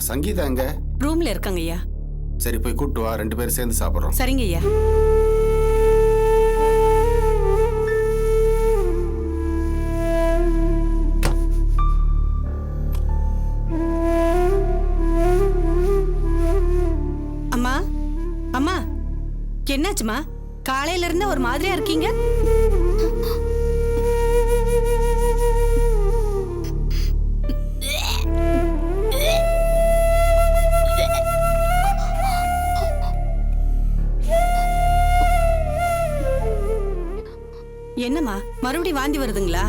சங்கீதா எங்க? ரூம்ல இருக்காங்க ஐயா. சரி போய் கூட்டு வா, 2 பேரும் சேர்ந்து சாப்பிடுறோம். சரிங்க ஐயா. அம்மா அம்மா என்னாச்சுமா? காலையில இருந்து ஒரு மாதிரியா இருக்கீங்க. என்னம்மா மறுபடியும் வாந்தி வருதுங்களா?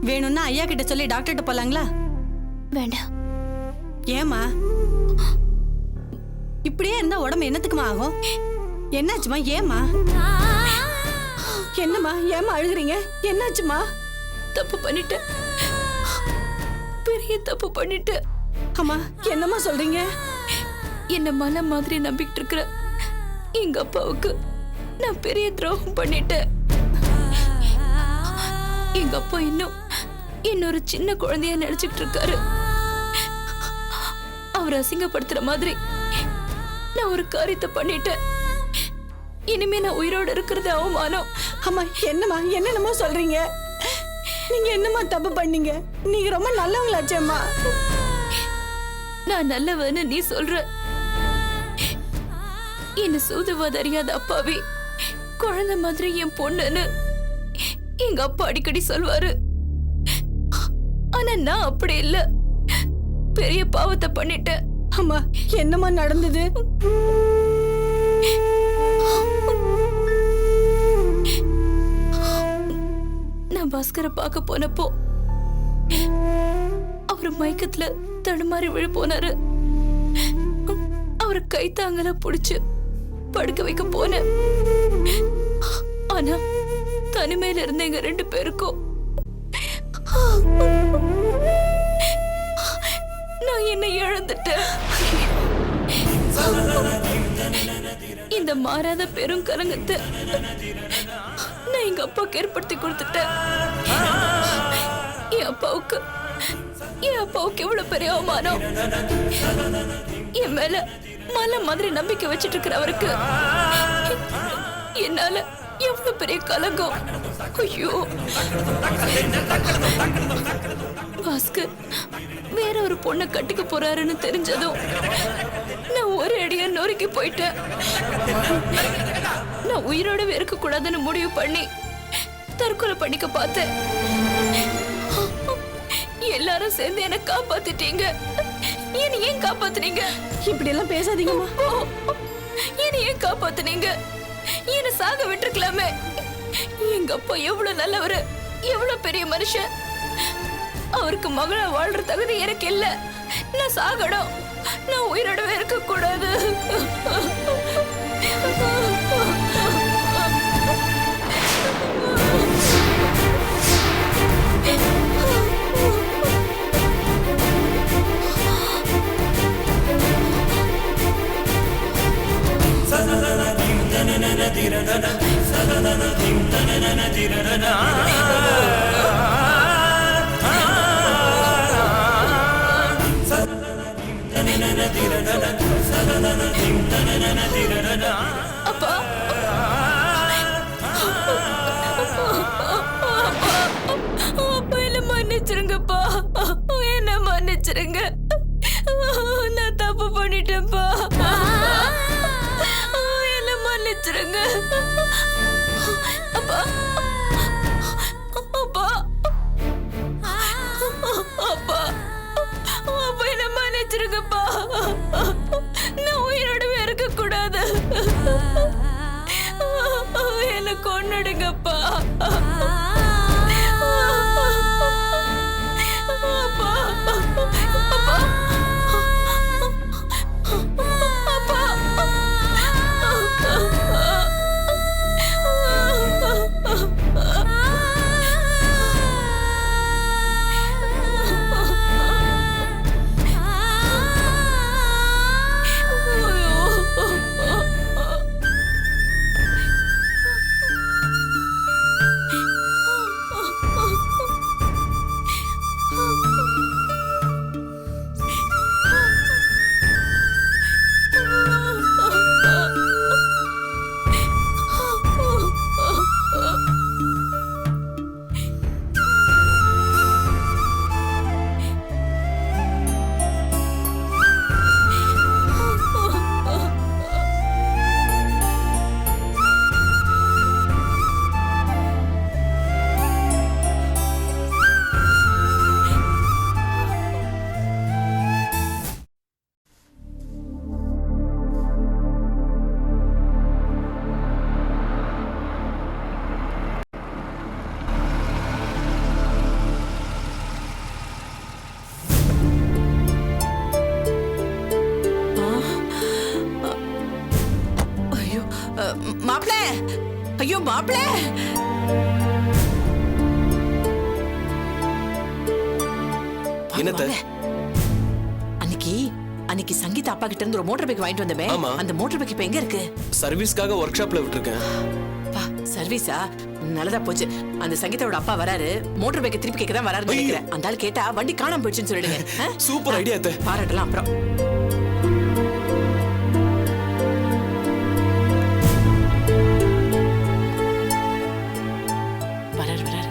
வேணும்னா ஐயா கிட்ட சொல்லி டாக்டர்கிட்ட போலாங்களா? வேண்டாம். ஏமா இப்படியே இருந்தா உடம்பு என்னத்துக்குமா ஆகும்? என்னாச்சுமா? ஏமா என்னம்மா ஏமா அழுகுறீங்க? என்னாச்சுமா? தப்பு பண்ணிட்டேன், பெரிய தப்பு பண்ணிட்டேன். அம்மா என்னம்மா சொல்றீங்க? என்ன மலை மாதிரி நம்பிக்கிட்டு இருக்கிற எங்க அப்பாவுக்கு நான் பெரிய துரோகம் பண்ணிட்டேன். எங்க அப்பா இன்னொரு சின்ன குழந்தைய நினைச்சிட்டு இருக்காரு. அவர் அசிங்கப்படுத்துற மாதிரி நான் ஒரு காரியத்தை பண்ணிட்டேன். இனிமே நான் உயிரோடு இருக்கிறது அவமானம். அம்மா என்னம்மா என்னென்னமோ சொல்றீங்க? நீங்க என்னம்மா தப்பு பண்ணீங்க? நீங்க ரொம்ப நல்லவங்களாச்சேம்மா. நான் நல்லவன்னு நீ சொல்ற. என்ன சூதுவாத அறியாத அப்பாவி குழந்தை மாதிரி என் பொண்ணுன்னு எங்க அப்பா அடிக்கடி சொல்வாரு. ஆனா நான் அப்படி இல்ல, பெரிய பாவத்தை பண்ணிட்டேன். அம்மா என்னம்மா நடந்தது? நான் பாஸ்கரை பார்க்க போனப்போ அவரு மயக்கத்துல தடுமாறி விழ போனாரு. அவரை கைத்தாங்கல புடிச்சு படுக்க வைக்க போனேன். ஆனா தனிமையில இருந்த எங்க 2 பேருக்கும் நான் என்ன இழந்துட்டேன். இந்த மாறாத பெரும் கலங்கத்தை நான் எங்க அப்பாவுக்கு ஏற்படுத்தி கொடுத்துட்டேன். என் அப்பாவுக்கு எவ்வளவு பெரிய அவமானம். என் மேல மலை மாதிரி நம்பிக்கை வச்சிட்டு இருக்கிற அவருக்கு என்னால எவ்வளவு பெரிய கலங்கம். ஐயோ பாஸ்கர் வேற ஒரு பொண்ணை கட்டிக்க போறாருன்னு தெரிஞ்சதும் நான் ஒரு அடியா நொறுக்கி போயிட்டேன். நான் உயிரோடவே இருக்க கூடாதுன்னு முடிவு பண்ணி தற்கொலை பண்ணிக்க பார்த்தேன். எல்லாரும் சேர்ந்து என்ன காப்பாத்திட்டீங்க. என்ன ஏன் காப்பாத்துனீங்க? இப்படி எல்லாம் பேசாதீங்கம்மா. என்ன ஏன் காப்பாத்துனீங்க? என்ன சாக விட்டுருக்கலாமே. எங்க அப்பா எவ்வளவு நல்லவரு, எவ்வளவு பெரிய மனுஷன். அவருக்கு மகளா வாழ்ற தகுதி எனக்கு இல்ல. நான் சாகணும். நான் உயிரோடவே இருக்க கூடாது. அப்பா அப்பா என்ன மன்னிச்சிருங்கப்பா. என்ன மன்னிச்சிருங்க. நான் தப்பு பண்ணிட்டேன்ப்பா. என்ன மன்னிச்சிருங்க அப்பா. அப்பா அப்பா அப்பா என்ன மன்னிச்சிருங்கப்பா. நான் உயிரோடவே இருக்க கூடாது. என்ன கொன்னுடுங்கப்பா. அப்பா அப்பா ஐயோ மாப்பிள, என்னத்த? அன்னைக்கு சங்கீதா அப்பா கிட்ட இருந்து ஒரு மோட்டார் பைக் வாங்கிட்டு வந்தமே, ஆமா. அந்த மோட்டார் பைக் இப்ப எங்க இருக்கு? சர்வீஸ்க்காக ஒர்க் ஷாப்ல விட்டுருக்கேன். பா, சர்வீஸா? நல்லதா போச்சு. அந்த சங்கீதாவோட அப்பா வராரு, மோட்டார் பைக்கை திருப்பி கேட்க தான் வராருன்னு நினைக்கிறேன். அந்த ஆள் கேட்டா வண்டி காணாம போயிடுச்சுன்னு சொல்லிடுங்க. சூப்பர் ஐடியா அத்தை. பாராட்டலாம் அப்புறம். வராரு வராரு.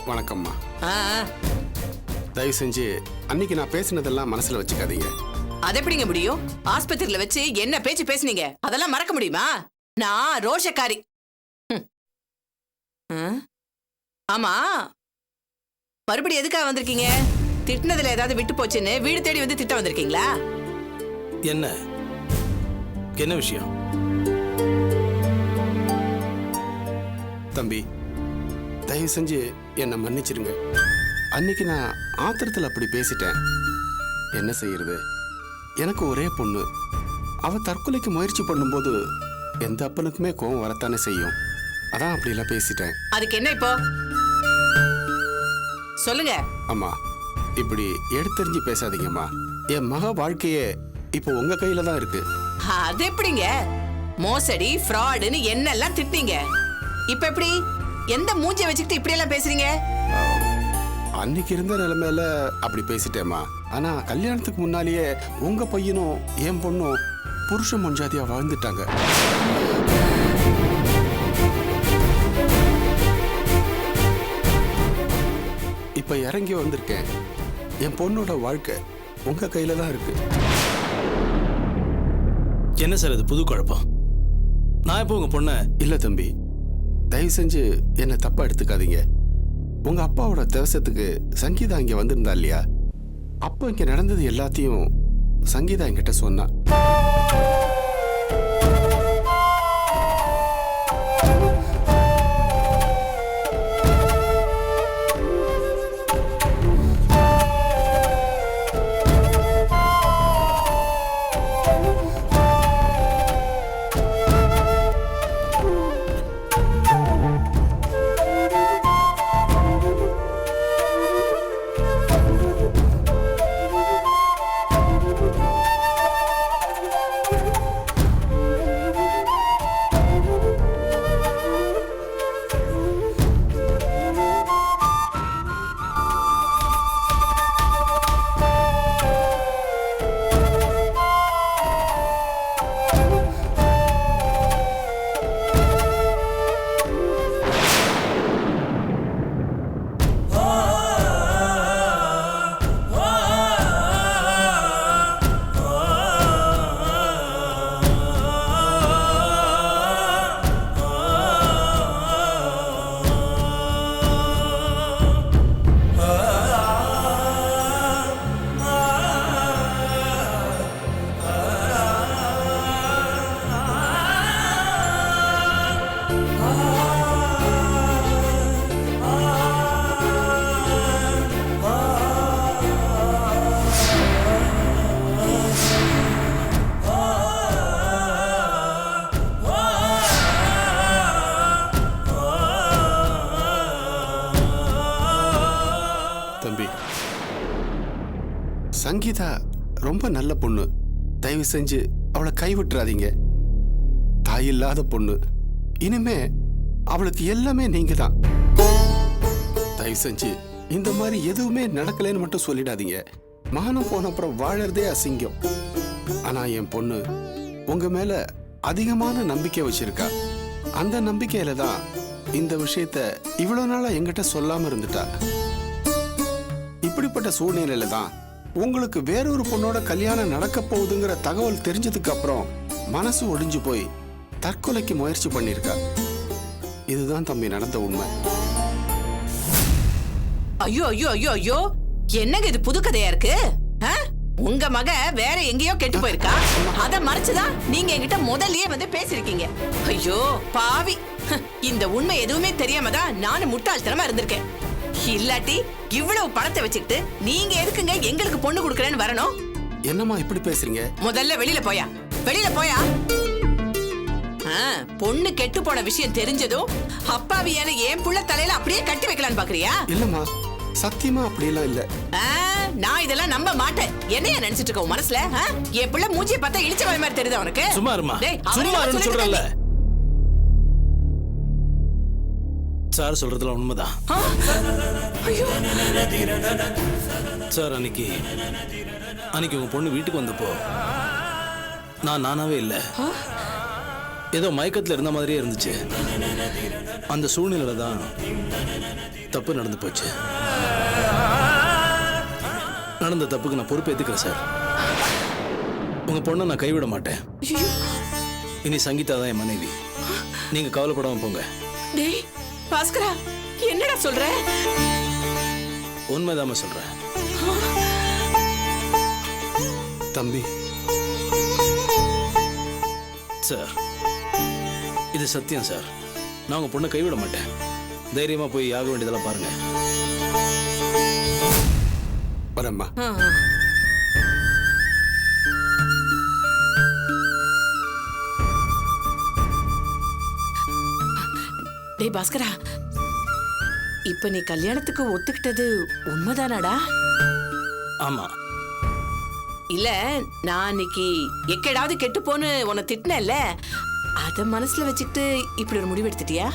வணக்கம்மா. ஆ, ஆ. தயவு செஞ்சு அன்னைக்கு நான் பேசினதெல்லாம் மனசுல வச்சுக்காதீங்க. அது எப்படிங்க முடியும்? ஆஸ்பத்திரியில வச்சு என்ன பேச்சு பேசுனீங்க அதெல்லாம் மறக்க முடியுமா? நான் ரோஷக்காரி. ம். ம். ஆமா, மறுபடியும் எதுக்காக வந்திருக்கீங்க? திட்டினதுல ஏதாவது விட்டு போச்சுன்னு வீடு தேடி வந்து திட்ட வந்திருக்கீங்களா? என்ன விஷயம்? தம்பி, தயவு செஞ்சு என்னை மன்னிச்சிருங்க. அன்னைக்கு நான் ஆத்திரத்தில் அப்படி பேசிட்டேன். என்ன செய்யறது? எனக்கு ஒரே பொண்ணு. அவ தற்கொலைக்கு முயற்சி பண்ணும்போது எந்த அப்பனுக்குமே கோவம் வரத்தானே செய்யும். அதான் அப்படிலாம் பேசிட்டேன். அதுக்கு என்ன இப்போ சொல்லுங்க. அம்மா, இப்படி எடுத்தெறிஞ்சு பேசாதீங்கம்மா. என் மக வாழ்க்கையே இப்போ உங்க கையில தான் இருக்கு. அது எப்படிங்க? மோசடி, ஃப்ராடுன்னு என்னெல்லாம் திட்டினீங்க. இப்ப எப்படி? எந்த மூஞ்சிய வச்சுக்கிட்டு இப்படி எல்லாம் பேசுறீங்க? அன்னைக்கு இருந்த நிலைமையில அப்படி பேசிட்டேம்மா. ஆனா கல்யாணத்துக்கு முன்னாலேயே உங்க பையனும் என் பொண்ணும் புருஷ மொஞ்சாதியா வாழ்ந்துட்டாங்க. இப்ப இறங்கி வந்திருக்கேன். என் பொண்ணோட வாழ்க்கை உங்க கையில தான் இருக்கு. என்ன சார் இது புது குழப்பம்? நான் இப்போ உங்க பொண்ண இல்ல தம்பி, தயவு செஞ்சு என்ன தப்பா எடுத்துக்காதீங்க. உங்க அப்பாவோட தேவசத்துக்கு சங்கீதா இங்க வந்திருந்தா இல்லையா? அப்போ இங்க நடந்தது எல்லாத்தையும் சங்கீதா என்கிட்ட சொன்னா. சங்கீதா ரொம்ப நல்ல பொண்ணு. தயவு செஞ்சு அவளை கைவிட்டுறாதீங்க. தாயில்லாத பொண்ணு. இனிமே அவளுக்கு எல்லாமே நீங்க தான். தயவு செஞ்சு இந்த மாதிரி எதுவுமே நடக்கலைன்னு மட்டும் சொல்லிடாதீங்க. மானம் போன அப்புறம் வாழறதே அசிங்கம். ஆனா என் பொண்ணு உங்க மேல அதிகமான நம்பிக்கை வச்சிருக்கா. அந்த நம்பிக்கையில தான் இந்த விஷயத்த இவ்வளவு நாளா என்கிட்ட சொல்லாம இருந்துட்டா. இப்படிப்பட்ட சூழ்நிலையில தான் உங்களுக்கு வேறொரு பொண்ணோட கல்யாணம் நடக்க போகுதுங்கிற தகவல் தெரிஞ்சதுக்கு அப்புறம் மனசு ஒடிஞ்சு போய் தற்கொலைக்கு முயற்சி பண்ணிருக்கா. இதுதான் தம்பி நடந்த உண்மை. ஐயோ ஐயோ ஐயோ ஐயோ, என்னங்க இது புது கதையா இருக்கு? உங்க மக வேற எங்கேயோ கெட்டு போயிருக்கா. அத மறைச்சுதான் நீங்க என்கிட்ட முதல்லயே வந்து பேசிருக்கீங்க. ஐயோ பாவி, இந்த உண்மை எதுவுமே தெரியாம தான் நானும் முட்டாள்தனமா இருந்திருக்கேன். இல்லாட்டி இவ்வளவு பணத்தை வச்சுக்கிட்டு நீங்க எதுக்குங்க எங்களுக்கு பொண்ணு கொடுக்கறேன்னு வரணும்? என்னம்மா இப்படி பேசுறீங்க? முதல்ல வெளியில போயா, வெளியில போயா. பொண்ணு கெட்டு போன விஷயம் தெரிஞ்சதும் அப்பாவியான என் புள்ள தலையில அப்படியே கட்டி வைக்கலான்னு பாக்குறியா? இல்லம்மா, சத்தியமா அப்படியெல்லாம் இல்ல. நான் இதெல்லாம் நம்ப மாட்டேன். என்னைய நினைச்சிட்டு இருக்க உன் மனசுல? என் புள்ள மூஞ்சியை பார்த்தா இழிச்ச வாய் மாதிரி தெரியுது உனக்கு? சும்மா இருமா, டேய், சும்மா அவரே இருன்னு சொல்றல. சார் சொல்றதுல உண்மைதான். சார் அன்னைக்கு உங்க பொண்ணு வீட்டுக்கு வந்தப்போ நான் நானாவே இல்ல, ஏதோ மயக்கத்துல இருந்த மாதிரியே இருந்துச்சு. அந்த சூழ்நிலையில தான் தப்பு நடந்து போச்சு. நடந்த தப்புக்கு நான் பொறுப்பு ஏத்துக்கிறேன் சார். உங்க பொண்ணை நான் கைவிட மாட்டேன். இனி சங்கீதா தான் என் மனைவி. நீங்க கவலைப்படாம போங்க. டேய் பாஸ்கரா, என்னடா சொல்ற? உண்மைதாம சொல்றேன். தம்பி சார், இது சத்தியம் சார். நான் உங்க பொண்ணை கைவிட மாட்டேன். தைரியமா போய் ஆக வேண்டியதெல்லாம் பாருங்க. வரம்மா. டேய் பாஸ்கரா, இப்ப நீ கல்யாணத்துக்கு ஒத்துக்கிட்டது உண்மைதானாடா? ஆமா. இல்ல, நான் அன்னைக்கு எக்கடாவது கெட்டு போன்னு உன்னை திட்டினேன்ல, அத மனசுல வச்சுக்கிட்டு இப்படி ஒரு முடிவு எடுத்துட்டியா?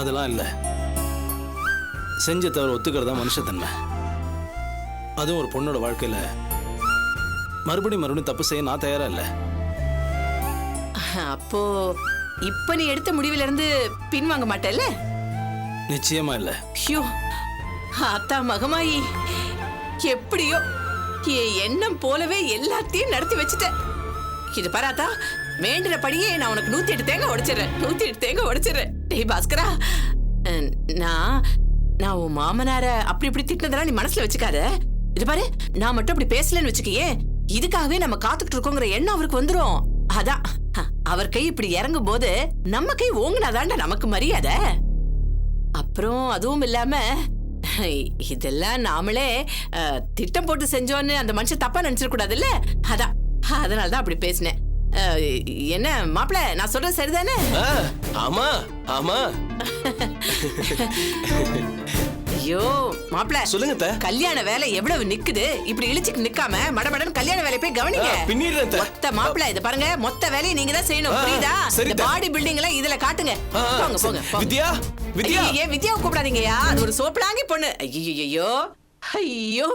அதெல்லாம் இல்ல. செஞ்ச தவிர ஒத்துக்கிறதா மனுஷத்தன்மை. அதுவும் ஒரு பொண்ணோட வாழ்க்கையில மறுபடியும் தப்பு செய்ய நான் தயாரா இல்ல. அப்போ இப்ப நீ எடுத்த முடிவுல இருந்து பின்வாங்க மாட்டல்ல? நிச்சயமா இல்ல. ஐயோ அத்தா மகமாயி, எப்படியோ என் எண்ணம் போலவே எல்லாத்தையும் நடத்தி வச்சுட்ட. இது பாராத்தா, வேண்டினபடியே நான் உனக்கு 108 தேங்காய் உடைச்சிடுறேன், 108 தேங்காய் உடைச்சிடுறேன். டேய் பாஸ்கரா, நான் உன் மாமனார அப்படி இப்படி திட்டினதெல்லாம் நீ மனசுல வச்சுக்காத. இது பாரு, நான் மட்டும் அப்படி பேசலன்னு வச்சுக்கையே, இதுக்காகவே நம்ம காத்துக்கிட்டு இருக்கோங்கிற எண்ணம் அவருக்கு வந்துரும். அதான் அவர் கை இப்படி இறங்கும் போது நம்ம கை ஓங்குனாதாண்டா நமக்கு மரியாதை. அப்புறம் அதுவும் இல்லாம இதெல்லாம் நாமளே திட்டம் போட்டு செஞ்சோன்னு அந்த மனுஷன் தப்பா நினைச்சிட கூடாதுல்ல. அதனாலதான் அப்படி பேசினேன். என்ன மாப்பிள்ள, நான் சொல்றது சரிதானே? ஆமா ஆமா. ஐயோ மாப்பிள்ள, சொல்லுங்க. கல்யாண வேலை எவ்வளவு நிக்குது, இப்படி இழிச்சுக்கு நிக்காம மடமடன் கல்யாண வேலையை போய் கவனிங்க. மொத்த மாப்பிள்ள, இத பாருங்க, மொத்த வேலையை நீங்க தான் செய்யணும், புரியுதா? இந்த பாடி பில்டிங் எல்லாம் இதுல காட்டுங்க. போங்க போங்க. வித்யா, ஏன் வித்யாவை கூப்பிடாதீங்கயா, அது ஒரு சோப்பலாங்கி பொண்ணு. ஐயோ ஐயோ,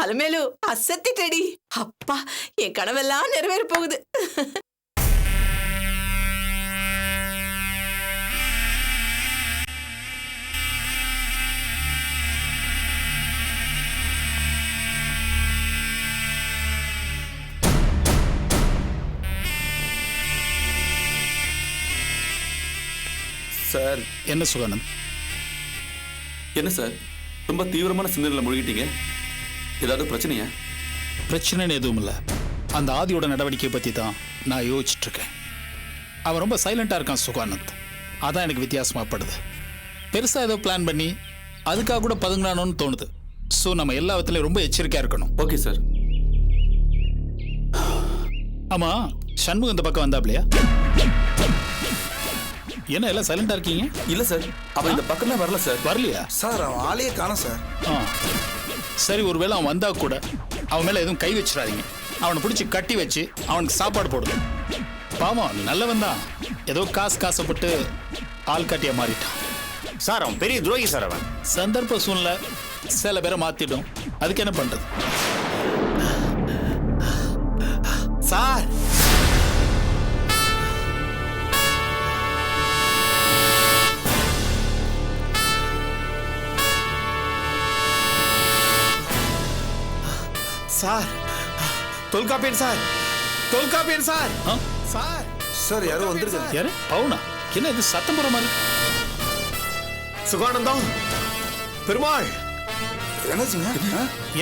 அலமேலு அசத்திட்டடி. அப்பா, என் கனவெல்லாம் நிறைவேற போகுது. சார், என்ன சுகானந்த்? என்ன சார், ரொம்ப தீவிரமான சிந்தனையில் மூழ்கிட்டீங்க? ஏதாவது பிரச்சனையா? பிரச்சனைன்னு எதுவும் இல்லை. அந்த ஆதியோட நடவடிக்கையை பற்றி தான் நான் யோசிச்சுட்டு இருக்கேன். அவன் ரொம்ப சைலண்டாக இருக்கான் சுகானந்த். அதான் எனக்கு வித்தியாசமாக படுது. பெருசாக ஏதோ பிளான் பண்ணி அதுக்காக கூட பதுங்கினானோன்னு தோணுது. ஸோ நம்ம எல்லா விதத்துலையும் ரொம்ப எச்சரிக்கையாக இருக்கணும். Okay sir. ஆமாம், சண்முகம் இந்த பக்கம் வந்தாப்லையா? என்ன எல்லாம் சைலண்டா இருக்கீங்க? இல்ல சார், அவன் இந்த பக்கமே வரல சார். வரலையா சார்? அவன் ஆளையே காணோம் சார். சரி, ஒருவேளை அவன் வந்தா கூட அவன் மேல எதுவும் கை வச்சிடாதீங்க. அவனை பிடிச்சி கட்டி வச்சு அவனுக்கு சாப்பாடு போடுது. பாவம், நல்லவன் தான். ஏதோ காசுப்பட்டு ஆள் காட்டியா மாறிட்டான் சார். அவன் பெரிய துரோகி சார். அவன் சந்தர்ப்ப சூழ்நிலை சில பேரை மாத்திடும். அதுக்கு என்ன பண்றது sir? Sir, Tholkappiyan sir, Tholkappiyan sir. Sir sir, யாரோ வந்திருக்காங்க. யாரு? பவுனா? என்ன இது சத்தம் போற மாதிரி? சுகானந்தம், பெருமாள், என்னாச்சுங்க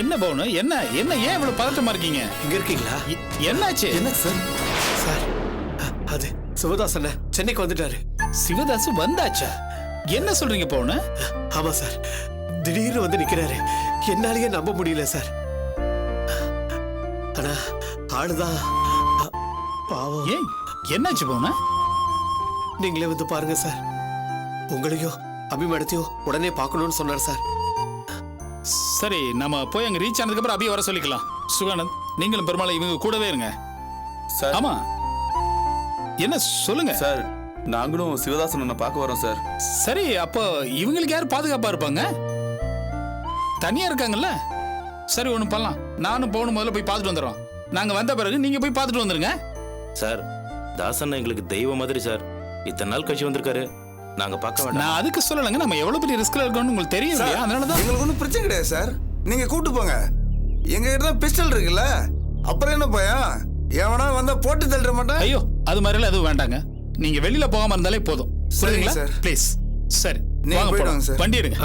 என்ன பவுனு என்ன என்ன ஏன் இவ்வளவு பதட்டமா இருக்கீங்க? இங்க இருக்கீங்களா? என்னாச்சு? என்ன சார்? சார் அது சிவதாஸ் அண்ணன் சென்னைக்கு வந்துட்டாரு. சிவதாசு வந்தாச்சா? என்ன சொல்றீங்க பவுனு? ஆமா சார், திடீர்னு வந்து நிக்கிறாரு. என்னாலேயே நம்ப முடியல சார். ஆனா ஆளுதான் பாவம். ஏன் என்னாச்சு பவுனு? நீங்களே வந்து பாருங்க சார். உங்களையும் அபிமேடத்தையும் உடனே பார்க்கணும்னு சொன்னார் சார். சரி, நம்ம போய் அங்க ரீச் ஆனதுக்கு அப்புறம் அபிய வர சொல்லிக்கலாம். சுகானந்த், நீங்களும் பெருமாள் இவங்க கூடவே இருங்க. சார் ஆமா, என்ன சொல்லுங்க சார், நாங்களும் சிவதாசன் அண்ணனை பார்க்க வரோம் சார். சரி, அப்போ இவங்களுக்கு யார் பாதுகாப்பா இருப்பாங்க? தனியா இருக்காங்கல்ல. சரி, ஒண்ணு பண்ணலாம். நானும் போகணும், முதல்ல போய் பார்த்துட்டு வந்துடுறோம். நாங்க வந்த பிறகு நீங்க போய் பார்த்துட்டு வந்துருங்க. சார், தாசன் எங்களுக்கு தெய்வம் மாதிரி சார். இத்தனை நாள் கழிச்சு வந்திருக்காரு, நாங்க பார்க்க வேண்டாம். நான் அதுக்கு சொல்லலைங்க, நம்ம எவ்வளவு பெரிய ரிஸ்க்ல இருக்கோம்னு உங்களுக்கு தெரியும் இல்லையா? அதனாலதான் எங்களுக்கு ஒன்றும் பிரச்சனை கிடையாது சார். நீங்க கூட்டு போங்க. எங்க கிட்ட தான் பிஸ்டல் இருக்குல்ல, அப்புறம் என்ன பயம்? எவனா வந்தா போட்டு தள்ளிட மாட்டேன். ஐயோ, அது மாதிரிலாம் எதுவும் வேண்டாங்க. நீங்க வெளியில போகாம இருந்தாலே போதும். சரிங்க புரியுதுங்களா? சார். ப்ளீஸ். சரி, நீங்க வாங்க போயிட்டு போலாம். வாங்க சார். வண்டி எடுங்க.